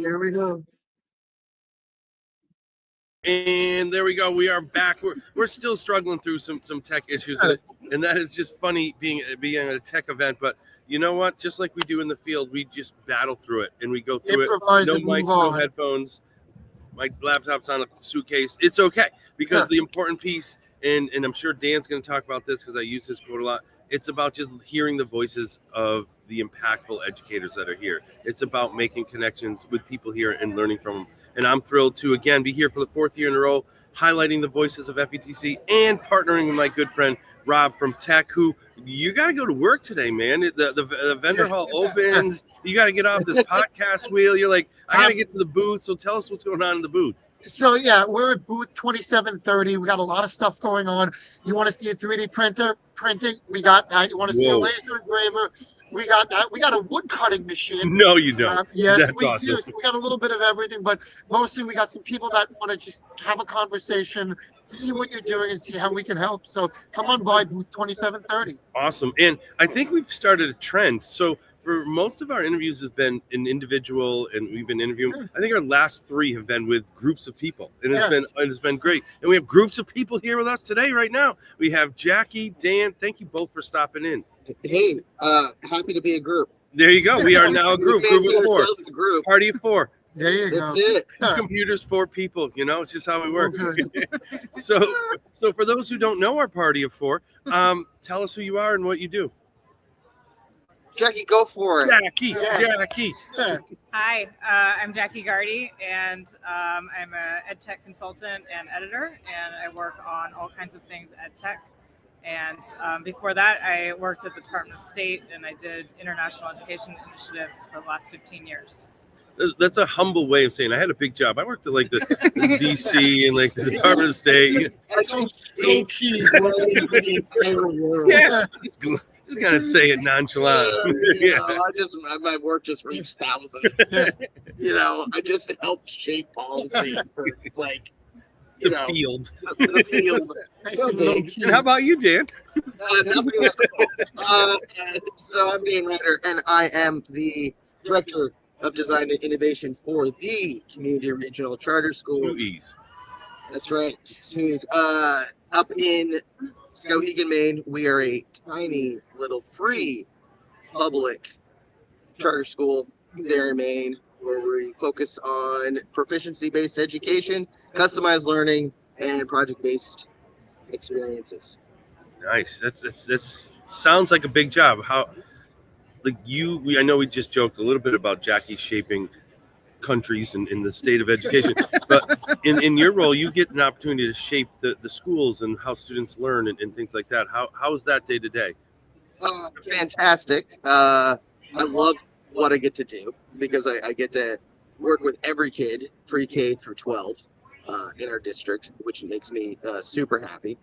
Here we go. And there we go. We are back. We're still struggling through some tech issues, and that is just funny being at a tech event. But you know what? Just like we do in the field, we just battle through it and we go through Improvise it. No and move mics, no on. headphones. My laptop's on a suitcase. It's okay because the important piece, and I'm sure Dan's going to talk about this because I use this quote a lot. It's about just hearing the voices of the impactful educators that are here. It's about making connections with people here and learning from them. And I'm thrilled to, again, be here for the 4th year in a row, highlighting the voices of FETC and partnering with my good friend, Rob from Tech, who you got to go to work today, man. The vendor hall opens. You got to get off this podcast wheel. You're like, I got to get to the booth. So tell us what's going on in the booth. So, yeah, we're at booth 2730. We got a lot of stuff going on. You want to see a 3D printer printing? We got that. You want to see a laser engraver? We got that. We got a wood cutting machine. No, you don't. Yes, That's we awesome. do. So we got a little bit of everything, but mostly we got some people that want to just have a conversation, see what you're doing, and see how we can help. So come on by booth 2730. Awesome. And I think we've started a trend. So for most of our interviews has been an individual, and we've been interviewing. I think our last 3 have been with groups of people, and it's been great. And we have groups of people here with us today, right now. We have Jackie, Dan. Thank you both for stopping in. Hey, happy to be a group. There you go. We are now a group. Group of 4. Group. Party of 4. There you go. That's it. 2 computers, 4 people. You know, it's just how we work. Okay. So for those who don't know our party of 4, tell us who you are and what you do. Jackie, go for it. Jackie. Hi, I'm Jackie Gardy, and I'm an ed tech consultant and editor, and I work on all kinds of things ed tech. And before that, I worked at the Department of State, and I did international education initiatives for the last 15 years. That's a humble way of saying I had a big job. I worked at like the DC and like the Department of State. That's low key. The entire world. Yeah. Just gotta say it nonchalant. My work just reached thousands. You know, I just help shape policy for the field. The field. And how about you, Dan? Nothing. So I'm Dan Ryder, and I am the director of design and innovation for the Community Regional Charter School. That's right. Up in Skowhegan, Maine, we are a tiny little free public charter school there in Maine, where we focus on proficiency-based education, customized learning, and project-based experiences. Nice. That's sounds like a big job. How, like I know we just joked a little bit about Jackie shaping countries in the state of education, but in your role, you get an opportunity to shape the schools and how students learn and things like that. How is that day to day? Fantastic. I love what I get to do because I get to work with every kid, pre-K through 12, in our district, which makes me super happy.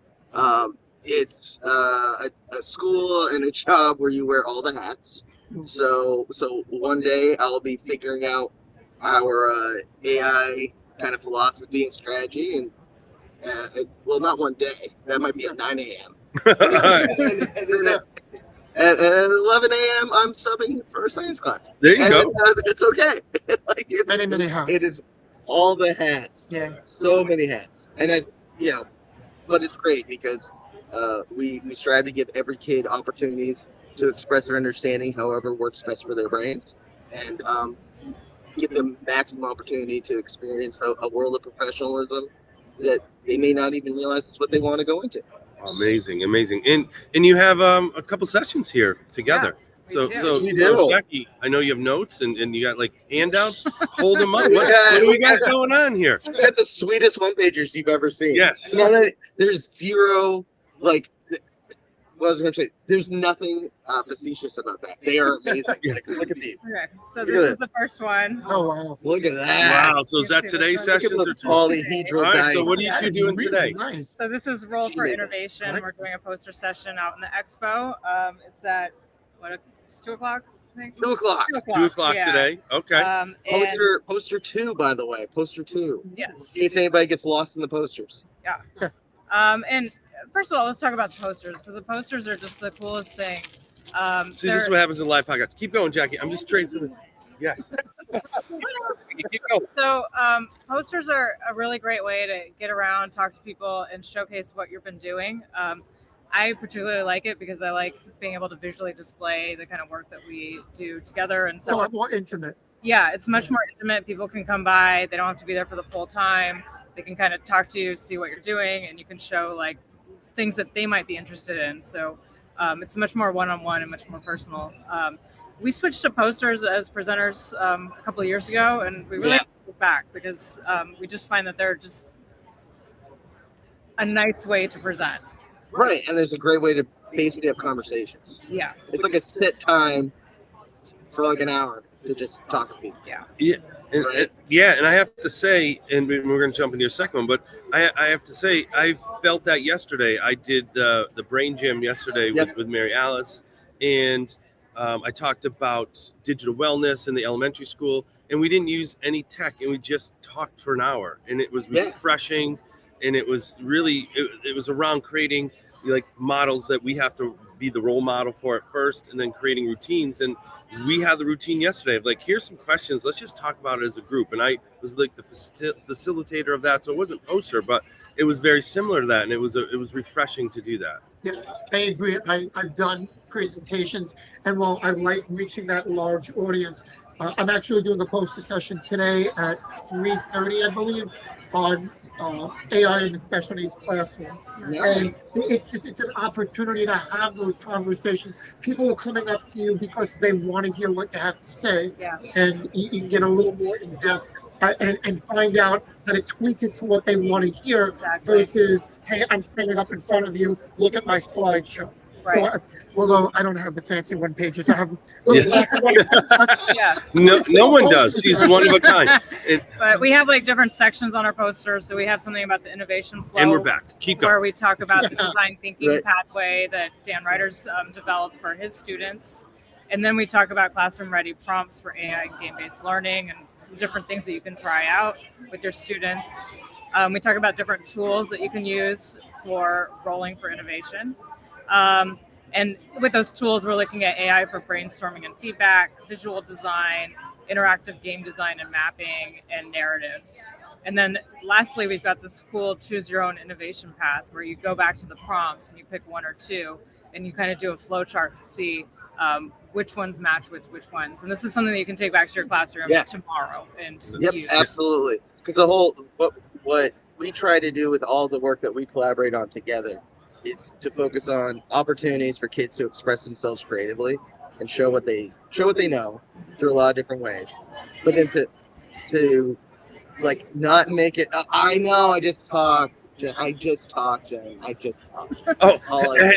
It's a school and a job where you wear all the hats. So one day I'll be figuring out our AI kind of philosophy and strategy, and well, not one day. That might be at 9 a.m. and then at 11 a.m. I'm subbing for a science class. There you go. It's okay. Many hats. It is all the hats. Yeah. So many hats, and but it's great because we strive to give every kid opportunities to express their understanding, however works best for their brains, and give them maximum opportunity to experience a world of professionalism that they may not even realize is what they want to go into. Amazing. And you have a couple sessions here together. Yeah, so we do. Jackie, I know you have notes and you got like handouts. Hold them up. What do we got going on here? We've got the sweetest one pagers you've ever seen. Yes. There's zero what I was going to say, there's nothing facetious about that. They are amazing. Look at these. Okay, so this is the first one. Oh, wow. Look at that. Wow. So is that today's Look session? at those polyhedral All dice. right, so what are you doing today? Nice. So this is Roll for Innovation. We're doing a poster session out in the expo. It's at, it's 2 o'clock? I think? 2 o'clock. 2 o'clock today. Okay. And, Poster 2, by the way. Poster 2. yes. In case anybody gets lost in the posters. Yeah. And first of all, let's talk about the posters, because the posters are just the coolest thing. See, this is what happens in live podcast. Keep going, Jackie. I'm just trading something. Yes. Keep going. So posters are a really great way to get around, talk to people, and showcase what you've been doing. I particularly like it because I like being able to visually display the kind of work that we do together. And So I'm more intimate. yeah, it's much more intimate. People can come by. They don't have to be there for the full time. They can kind of talk to you, see what you're doing, and you can show like things that they might be interested in. So it's much more one-on-one and much more personal. We switched to posters as presenters a couple of years ago, and we really go back because we just find that they're just a nice way to present. Right, and there's a great way to basically have conversations. Yeah. It's like a set time for like an hour to just talk to people. Yeah. Yeah. And, Right. and I have to say, and we're going to jump into your second one, but I have to say, I felt that yesterday. I did the brain gym yesterday with Mary Alice, and I talked about digital wellness in the elementary school, and we didn't use any tech, and we just talked for an hour, and it was refreshing, and it was really, it was around creating like models that we have to be the role model for at first, and then creating routines. And we had the routine yesterday of like, here's some questions, let's just talk about it as a group. And I was like the facilitator of that, so it wasn't poster, but it was very similar to that, and it was refreshing to do that. Yeah, I agree. I've done presentations, and while I like reaching that large audience, I'm actually doing a poster session today at 3:30, I believe, on AI in the special needs classroom. And it's an opportunity to have those conversations. People are coming up to you because they want to hear what you have to say, and you can get a little more in depth and find out how to tweak it to what they want to hear versus, hey, I'm standing up in front of you, look at my slideshow. Right. So, although I don't have the fancy one pages, I have. No one does. She's one of a kind. But we have like different sections on our posters. So we have something about the innovation flow. And we're back. Keep going. Where we talk about the design thinking pathway that Dan Ryder's developed for his students. And then we talk about classroom ready prompts for AI and game-based learning and some different things that you can try out with your students. We talk about different tools that you can use for rolling for innovation. And with those tools, we're looking at AI for brainstorming and feedback, visual design, interactive game design and mapping, and narratives. And then lastly, we've got this cool choose your own innovation path where you go back to the prompts and you pick one or two, and you kind of do a flow chart to see which ones match with which ones. And this is something that you can take back to your classroom tomorrow and use. Absolutely. Because the whole what we try to do with all the work that we collaborate on together is to focus on opportunities for kids to express themselves creatively and show what they know through a lot of different ways. But then to like not make it I know I just talk, Jen. I just talk. Oh,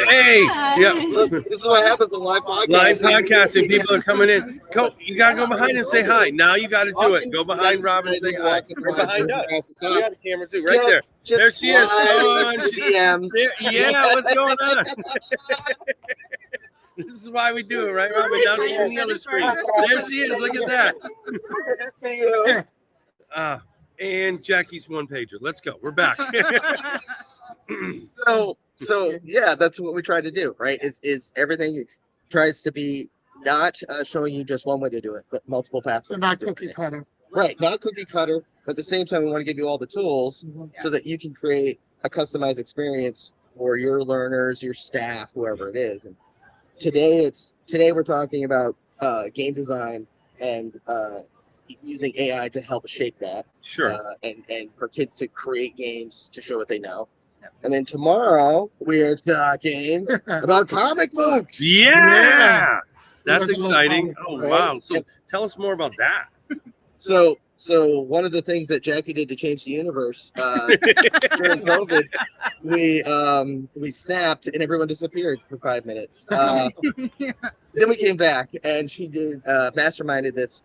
hey, yeah. Look, this is what happens on live podcasting. Live podcasting, people are coming in. You gotta go behind and say hi. Now you gotta do it. Go behind Rob and say hi. We're behind us. We got a camera too, right there. There she is. Yeah, what's going on? This is why we do it, right, Robin? Now turn the other screen. There she is. Look at that. Good to see you. And Jackie's one pager. Let's go. We're back. So yeah, that's what we try to do, right? Is everything tries to be not showing you just one way to do it, but multiple paths. So not cookie cutter. Right, not cookie cutter, but at the same time, we want to give you all the tools so that you can create a customized experience for your learners, your staff, whoever it is. And today we're talking about game design and using AI to help shape that. Sure. And for kids to create games to show what they know. And then tomorrow we are talking about comic books. Yeah. That's exciting. Oh, wow. So tell us more about that. So one of the things that Jackie did to change the universe during COVID, we snapped and everyone disappeared for 5 minutes. Then we came back and she did masterminded this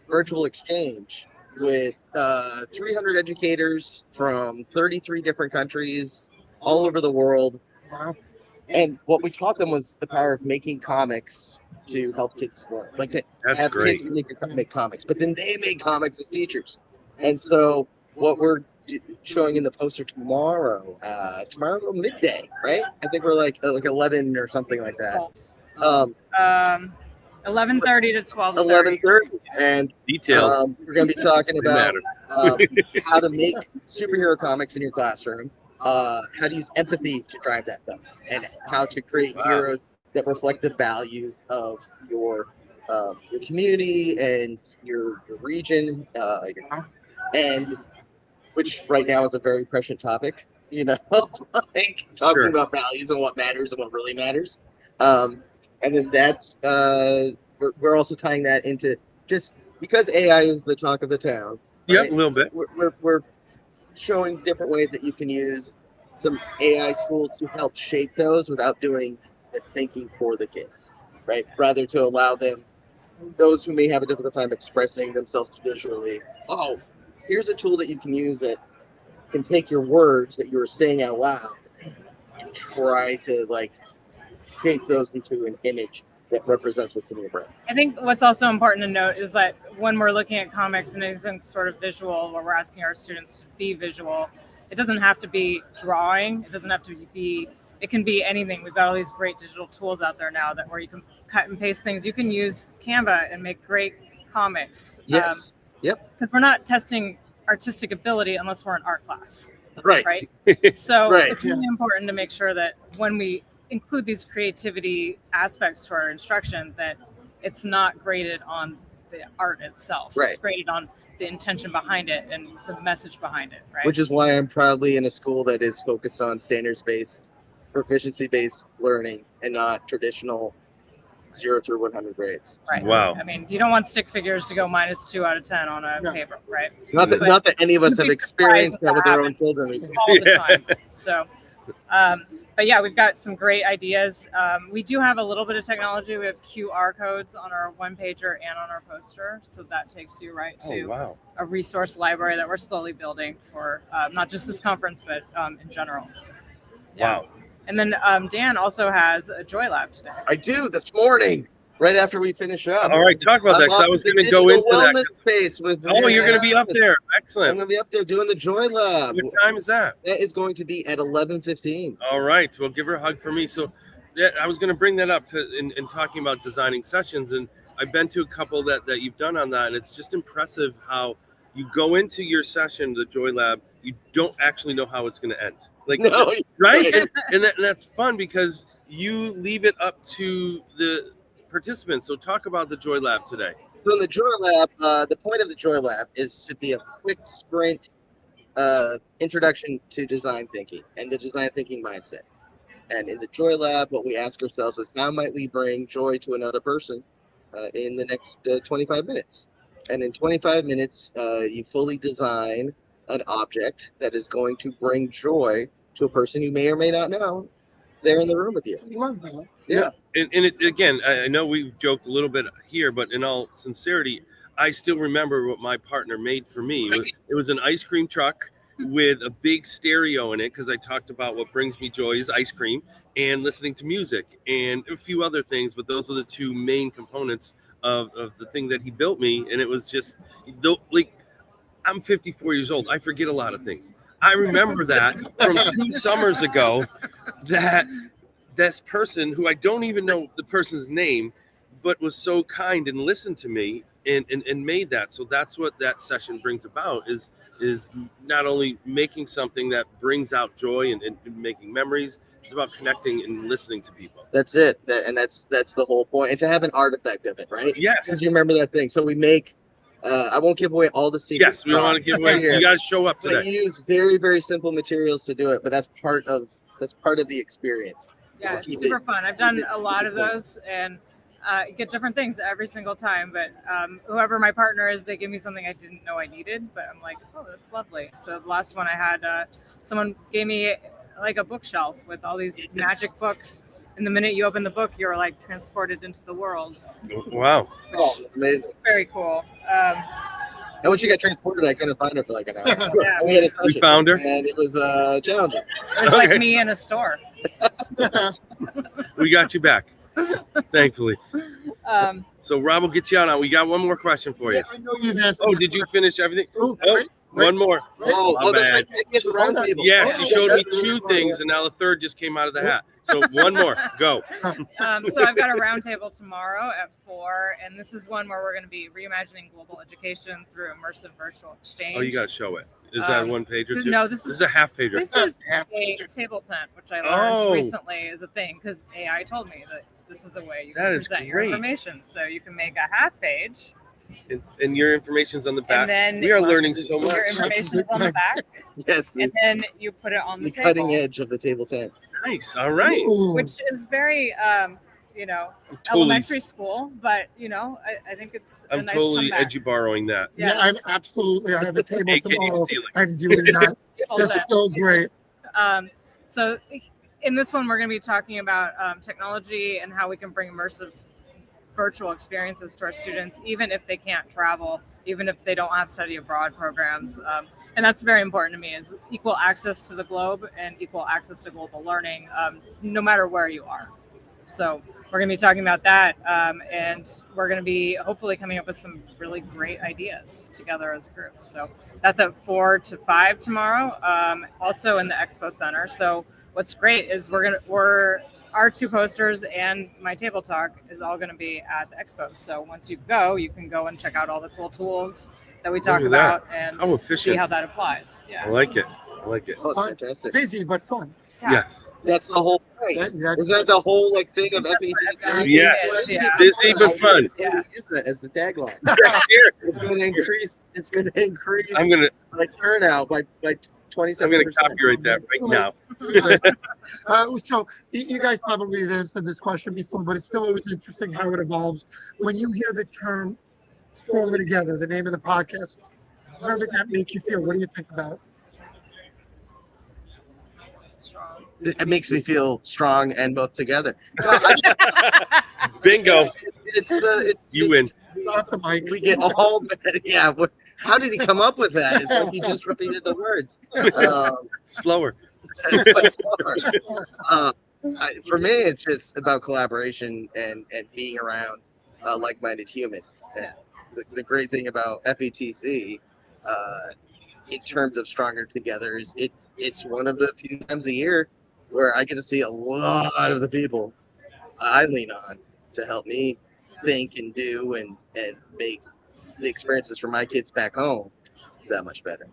virtual exchange with 300 educators from 33 different countries all over the world. Wow. And what we taught them was the power of making comics to help kids learn. Like to have kids make comics, but then they made comics as teachers. And so what we're showing in the poster tomorrow midday, right? I think we're like 11 or something like that. 11:30 to 12:30. 11:30, and Details. we're going to be talking about matter. how to make superhero comics in your classroom, how to use empathy to drive that though, and how to create heroes that reflect the values of your community and your region, and which right now is a very prescient topic. Like talking about values and what matters and what really matters. And then that's we're also tying that into, just because AI is the talk of the town. Yeah, right? a little bit. We're showing different ways that you can use some AI tools to help shape those without doing the thinking for the kids, right? Rather to allow them, those who may have a difficult time expressing themselves visually, oh, here's a tool that you can use that can take your words that you were saying out loud and try to like shape those into an image that represents what's in your brain. I think what's also important to note is that when we're looking at comics and anything sort of visual, where we're asking our students to be visual, it doesn't have to be drawing. It doesn't have to be, it can be anything. We've got all these great digital tools out there now that where you can cut and paste things. You can use Canva and make great comics. Yes. Yep. Because we're not testing artistic ability unless we're in art class. Right. So Right. it's really important to make sure that when we include these creativity aspects to our instruction, that it's not graded on the art itself. Right. It's graded on the intention behind it and the message behind it, right? Which is why I'm proudly in a school that is focused on standards-based, proficiency-based learning and not traditional 0 through 100 grades. Right. Wow. I mean, you don't want stick figures to go -2 out of 10 on a paper, right? Not that any of us You'd have be experienced that surprised with what our own children recently. all the time. So, but yeah, we've got some great ideas. We do have a little bit of technology. We have QR codes on our one pager and on our poster. So that takes you right to a resource library that we're slowly building for not just this conference, but in general. So, yeah. Wow. And then Dan also has a Joy Lab today. I do, this morning, right after we finish up. All right, talk about that, because I was going to go into wellness that. space with. Oh, you're going to be up there. I'm Excellent. going to be up there doing the Joy Lab. What time is that? That is going to be at 11:15. All right. Well, give her a hug for me. So yeah, I was going to bring that up in talking about designing sessions. And I've been to a couple that you've done on that. And it's just impressive how you go into your session, the Joy Lab, you don't actually know how it's going to end. Like, No, right? And that's fun because you leave it up to the participants. So talk about the Joy Lab today. So in the Joy Lab, the point of the Joy Lab is to be a quick sprint introduction to design thinking and the design thinking mindset. And in the Joy Lab, what we ask ourselves is, how might we bring joy to another person in the next 25 minutes? And in 25 minutes, you fully design an object that is going to bring joy to a person you may or may not know there in the room with you. I love that. Yeah. And it, again, I know we've joked a little bit here, but in all sincerity, I still remember what my partner made for me. It was an ice cream truck with a big stereo in it, because I talked about what brings me joy is ice cream and listening to music and a few other things, but those were the two main components of the thing that he built me. And it was just, like, I'm 54 years old. I forget a lot of things. I remember that from 2 summers ago, that this person, who I don't even know the person's name, but was so kind and listened to me and made that. So that's what that session brings about, is not only making something that brings out joy and making memories. It's about connecting and listening to people. That's it. That's the whole point. And to have an artifact of it, right? Yes. Because you remember that thing. So we make, I won't give away all the secrets. Yes, we don't want to give away. You got to show up today. But you use very, very simple materials to do it, but that's part of the experience. Yeah, it's super fun. I've done a lot of those and get different things every single time. But whoever my partner is, they give me something I didn't know I needed, but I'm like, oh, that's lovely. So the last one I had, someone gave me like a bookshelf with all these magic books. And the minute you open the book, you're like transported into the world. Wow. Oh, amazing. Very cool. And when she got transported, I couldn't find her for like an hour. Yeah. We had a We found her. and it was challenging. It was like me in a store. We got you back, thankfully. Um, So Rob will get you out. We got one more question for you. Yeah, I know you've answered. Oh, this did you question. finish everything? Oh, Oh, great. One more. Oh, My that's bad. like it's a round table. Yeah, Oh, she showed me that's really two things, and now the third just came out of the hat. So one more. Go. So I've got a roundtable tomorrow at 4, and this is one where we're going to be reimagining global education through immersive virtual exchange. Oh, you got to show it. Is that a 1 page or 2? No, This is a half pager. This is a table tent, which I learned recently is a thing because AI told me that this is a way you can present your information. So you can make a half page. And your information's on the back. And then we are learning so much. Your information is on the back. Yes. And then you put it on the table. Cutting edge of the table tent. Nice. All right. Ooh. Which is very, elementary school, but I think it's. I'm totally borrowing that. Yes. Yeah, I'm absolutely. I have a table tomorrow. I'm doing that. That's so great. So in this one, we're going to be talking about technology and how we can bring immersive virtual experiences to our students, even if they can't travel, even if they don't have study abroad programs. And that's very important to me, is equal access to the globe and equal access to global learning, no matter where you are. So we're going to be talking about that, and we're going to be hopefully coming up with some really great ideas together as a group. So that's at 4 to 5 tomorrow, also in the Expo Center. So what's great is our 2 posters and my table talk is all going to be at the expo. So once you go, you can go and check out all the cool tools that we talk about and see how that applies. Yeah, I like it. Oh, fantastic. Busy but fun. Yeah. That's the whole point. Is that the whole thing of FET? Yes. Busy but fun. Yeah. Use that as the tagline. It's going to increase. I'm going to turnout by 27%. I'm going to copyright that right now. So you guys probably have answered this question before, but it's still always interesting how it evolves. When you hear the term "Stronger Together," the name of the podcast, how does that make you feel? What do you think about it? It makes me feel strong and both together. Bingo. You win. Off the mic. We get all yeah. How did he come up with that? It's like he just repeated the words. Slower. For me, it's just about collaboration and being around like-minded humans. And the great thing about FETC, in terms of Stronger Together, is it's one of the few times a year where I get to see a lot of the people I lean on to help me think and do and make the experiences for my kids back home that much better.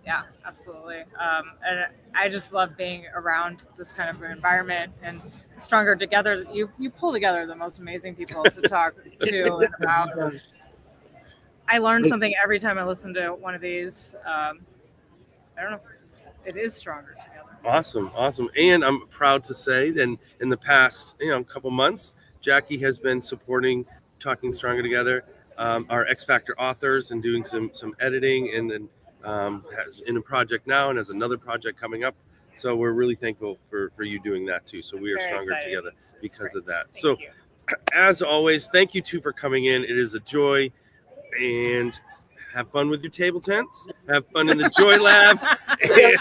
Yeah, absolutely. And I just love being around this kind of environment and Stronger Together. You pull together the most amazing people to talk to and about. I learn something every time I listen to one of these. I don't know. It is Stronger Together. Awesome. And I'm proud to say that in the past, couple months, Jackie has been supporting Talking Stronger Together, our X Factor authors, and doing some editing, and then has in a project now and has another project coming up. So we're really thankful for you doing that too. So we are stronger together because of that. So as always, thank you two for coming in. It is a joy, and have fun with your table tents. Have fun in the Joy Lab.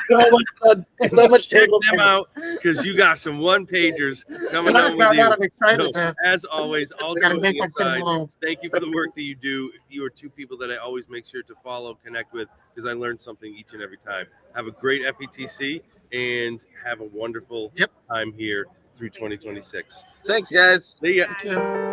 So much fun. So much Check table them out because you got some one-pagers coming out with you. I'm excited. So, as always, all gotta make joking aside, them thank you for the work that you do. You are 2 people that I always make sure to follow, connect with, because I learn something each and every time. Have a great FETC and have a wonderful time here through 2026. Thanks, guys. See ya. Thank you.